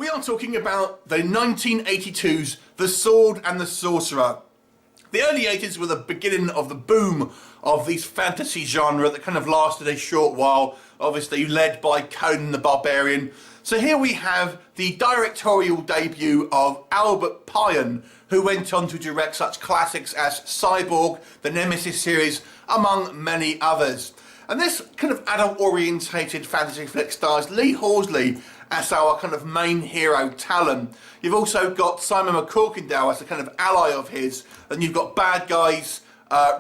We are talking about the 1982's The Sword and the Sorcerer. The early 80s were the beginning of the boom of this fantasy genre that kind of lasted a short while, obviously led by Conan the Barbarian. So here we have the directorial debut of Albert Pyun, who went on to direct such classics as Cyborg, the Nemesis series, among many others. And this kind of adult-orientated fantasy flick stars Lee Horsley as our kind of main hero, Talon. You've also got Simon McCorkindale as a kind of ally of his, and you've got bad guys,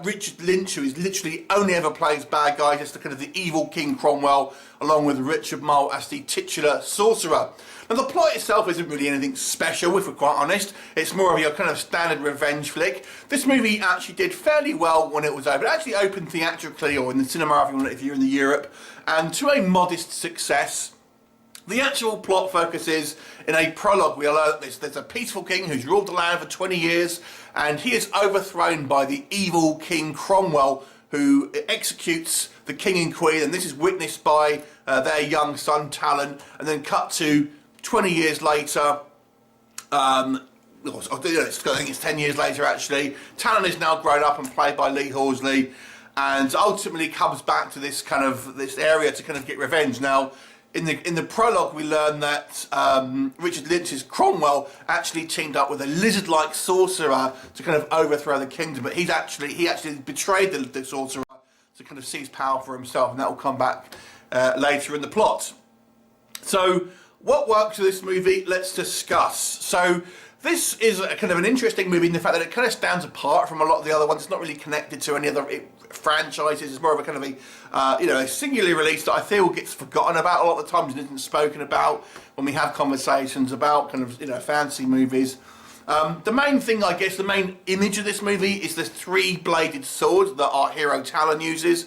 Richard Lynch, who is literally only ever plays bad guys, as the kind of the evil King Cromwell, along with Richard Mole as the titular sorcerer. Now the plot itself isn't really anything special, if we're quite honest. It's more of your kind of standard revenge flick. This movie actually did fairly well when it was open. It actually opened theatrically or in the cinema if you're in Europe, and to a modest success. The actual plot focuses in a prologue. We learn that there's a peaceful king who's ruled the land for 20 years, and he is overthrown by the evil King Cromwell, who executes the king and queen, and this is witnessed by their young son Talon. And then cut to 20 years later, I think it's 10 years later actually, Talon is now grown up and played by Lee Horsley, and ultimately comes back to this area to kind of get revenge. Now, in the prologue, we learn that Richard Lynch's Cromwell actually teamed up with a lizard-like sorcerer to kind of overthrow the kingdom, but he actually betrayed the sorcerer to kind of seize power for himself, and that will come back later in the plot. So, what works with this movie? Let's discuss. So, this is a kind of an interesting movie in the fact that it kind of stands apart from a lot of the other ones. It's not really connected to any other franchises. It's more of a kind of a singular release that I feel gets forgotten about a lot of the times and isn't spoken about when we have conversations about kind of fantasy movies. The main thing, I guess, the main image of this movie is this three-bladed sword that our hero Talon uses.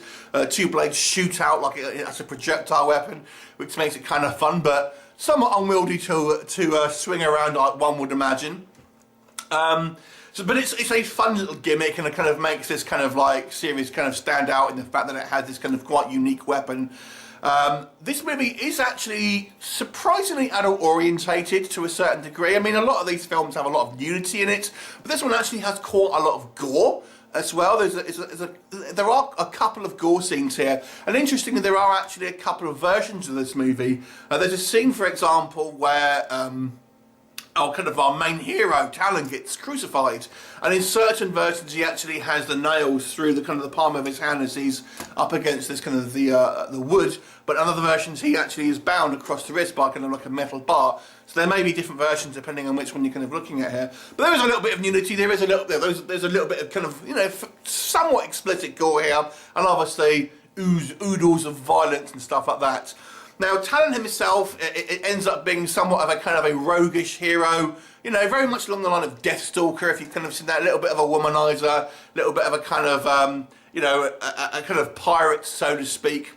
Two blades shoot out like it's a projectile weapon, which makes it kind of fun, but somewhat unwieldy to swing around like one would imagine. But it's a fun little gimmick, and it kind of makes this kind of like series kind of stand out in the fact that it has this kind of quite unique weapon. This movie is actually surprisingly adult orientated to a certain degree. I mean, a lot of these films have a lot of nudity in it, but this one actually has quite a lot of gore as well. There are a couple of gore scenes here, and interestingly, there are actually a couple of versions of this movie. There's a scene, for example, where our main hero Talon gets crucified, and in certain versions he actually has the nails through the kind of the palm of his hand as he's up against this kind of the wood. But in other versions he actually is bound across the wrist by kind of like a metal bar. So there may be different versions depending on which one you're kind of looking at here. But there is a little bit of nudity. There's a little bit of kind of somewhat explicit gore here, and obviously oodles of violence and stuff like that. Now, Talon himself, it ends up being somewhat of a kind of a roguish hero, very much along the line of Deathstalker, if you've kind of seen that, a little bit of a womanizer, a little bit of a kind of, a kind of pirate, so to speak.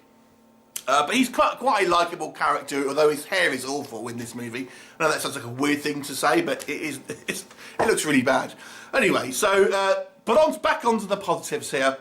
But he's quite a likeable character, although his hair is awful in this movie. I know that sounds like a weird thing to say, but it looks really bad. Anyway, so, back onto the positives here.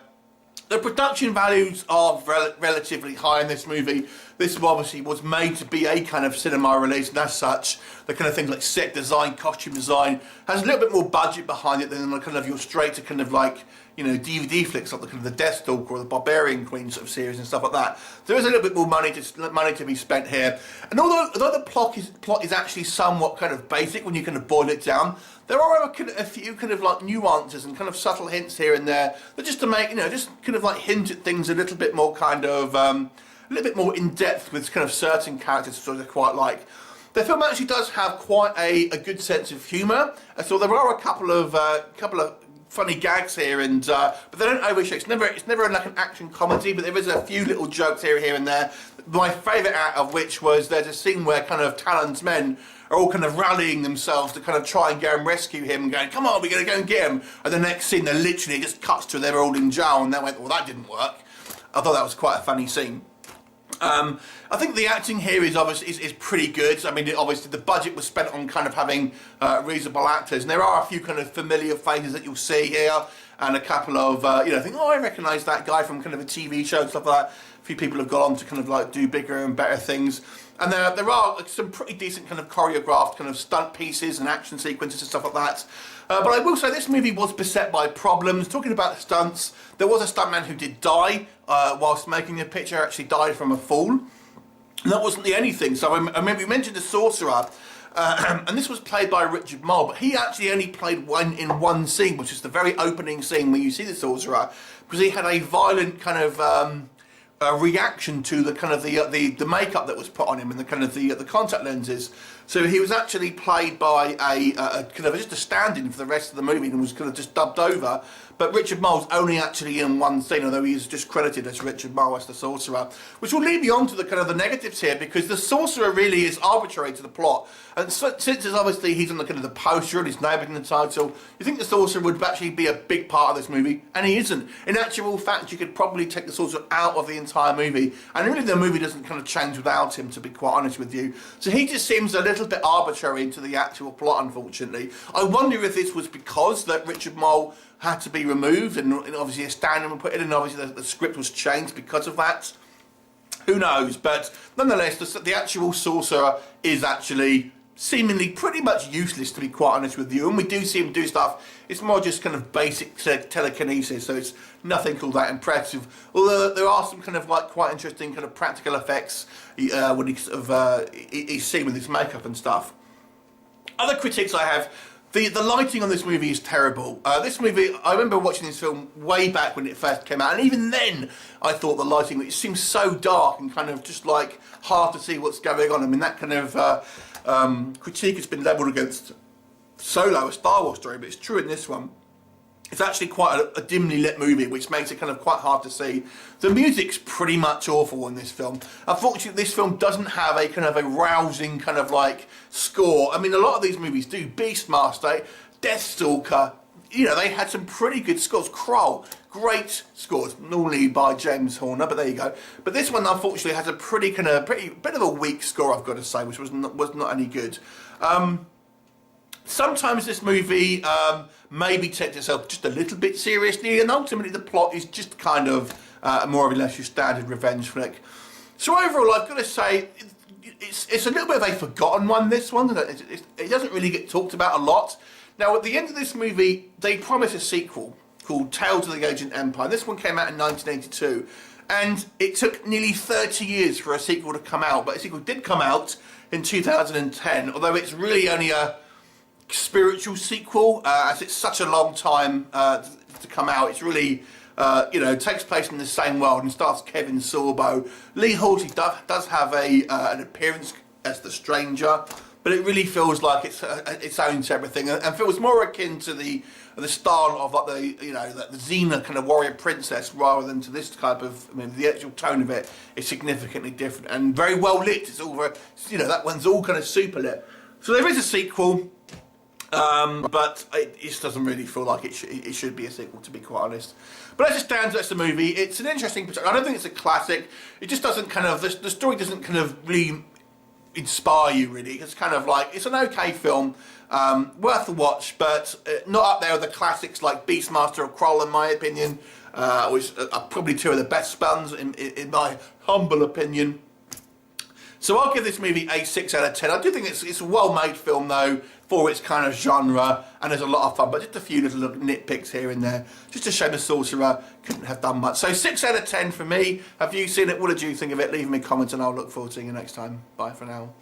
The production values are relatively high in this movie. This obviously was made to be a kind of cinema release, and as such, the kind of things like set design, costume design, has a little bit more budget behind it than kind of your straight to kind of like, DVD flicks like the kind of the Deathstalker or the Barbarian Queen sort of series and stuff like that. There is a little bit more money to be spent here. And although the plot is actually somewhat kind of basic when you kind of boil it down, there are a few kind of like nuances and kind of subtle hints here and there that just to make, just kind of like hint at things a little bit more kind of, a little bit more in depth with kind of certain characters sort of quite like. The film actually does have quite a good sense of humour, so there are a couple of funny gags here, and but they don't overshoot. It's never like an action comedy, but there is a few little jokes here and there. My favourite out of which was there's a scene where kind of Talon's men are all kind of rallying themselves to kind of try and go and rescue him and going, come on, we're going to go and get him. And the next scene, it just cuts to they're all in jail, and they went, well, that didn't work. I thought that was quite a funny scene. I think the acting here is obviously is pretty good. I mean, obviously the budget was spent on kind of having reasonable actors, and there are a few kind of familiar faces that you'll see here, and a couple of think, oh, I recognise that guy from kind of a TV show and stuff like that. A few people have gone on to kind of like do bigger and better things. And there are some pretty decent kind of choreographed kind of stunt pieces and action sequences and stuff like that. But I will say this movie was beset by problems. Talking about the stunts, there was a stuntman who did die whilst making the picture, actually died from a fall. And that wasn't the only thing. So I remember you mentioned the Sorcerer, and this was played by Richard Mole, but he actually only played in one scene, which is the very opening scene where you see the Sorcerer, because he had a violent kind of reaction to the kind of the makeup that was put on him and the kind of the contact lenses. So he was actually played by a kind of just a stand-in for the rest of the movie and was kind of just dubbed over. But Richard Mole's only actually in one scene, although he is just credited as Richard Mole as the Sorcerer. Which will lead me on to the kind of the negatives here, because the Sorcerer really is arbitrary to the plot. And since it's obviously he's on the kind of the poster and his name in the title, you think the Sorcerer would actually be a big part of this movie, and he isn't. In actual fact, you could probably take the Sorcerer out of the entire movie, and really the movie doesn't kind of change without him, to be quite honest with you. So he just seems a little bit arbitrary into the actual plot, unfortunately. I wonder if this was because that Richard Mole had to be removed and obviously a stand-in was put in, and obviously the script was changed because of that. Who knows? But nonetheless, the actual Sorcerer is actually seemingly pretty much useless, to be quite honest with you. And we do see him do stuff. It's more just kind of basic telekinesis, so it's nothing all that impressive. Although there are some kind of like quite interesting kind of practical effects when he's seen with his makeup and stuff. Other critiques I have. The lighting on this movie is terrible. This movie, I remember watching this film way back when it first came out, and even then I thought the lighting, it seems so dark and kind of just like hard to see what's going on. I mean, that kind of critique has been levelled against Solo, a Star Wars story, but it's true in this one. It's actually quite a dimly lit movie, which makes it kind of quite hard to see. The music's pretty much awful in this film. Unfortunately, this film doesn't have a kind of a rousing kind of like score. I mean, a lot of these movies do. Beastmaster, Deathstalker, you know, they had some pretty good scores. Kroll, great scores, normally by James Horner, but there you go. But this one, unfortunately, has a pretty bit of a weak score, I've got to say, which was not any good. Sometimes this movie maybe takes itself just a little bit seriously, and ultimately the plot is just kind of more or less your standard revenge flick. So overall, I've got to say, it's a little bit of a forgotten one, this one. It doesn't really get talked about a lot. Now, at the end of this movie, they promise a sequel called Tales of the Ancient Empire. This one came out in 1982, and it took nearly 30 years for a sequel to come out, but a sequel did come out in 2010, although it's really only a spiritual sequel, as it's such a long time to come out. It's really, you know, takes place in the same world and stars Kevin Sorbo. Lee Horsley does have an appearance as the Stranger, but it really feels like it's its own separate thing, and feels more akin to the style of like the Xena kind of warrior princess, rather than to this type of. I mean, the actual tone of it is significantly different and very well lit. It's all very, you know, that one's all kind of super lit. So there is a sequel. But it just doesn't really feel like it should be a sequel, to be quite honest. But as it stands, that's the movie. It's an interesting production. I don't think it's a classic. It just doesn't kind of, the story doesn't kind of really inspire you, really. It's kind of like, it's an okay film, worth a watch, but not up there with the classics like Beastmaster or Kroll, in my opinion, which are probably two of the best spuns, in my humble opinion. So I'll give this movie a 6 out of 10. I do think it's a well-made film, though, for its kind of genre, and there's a lot of fun, but just a few little nitpicks here and there. Just a shame the Sorcerer couldn't have done much. So 6 out of 10 for me. Have you seen it? What did you think of it? Leave me a comment, and I'll look forward to seeing you next time. Bye for now.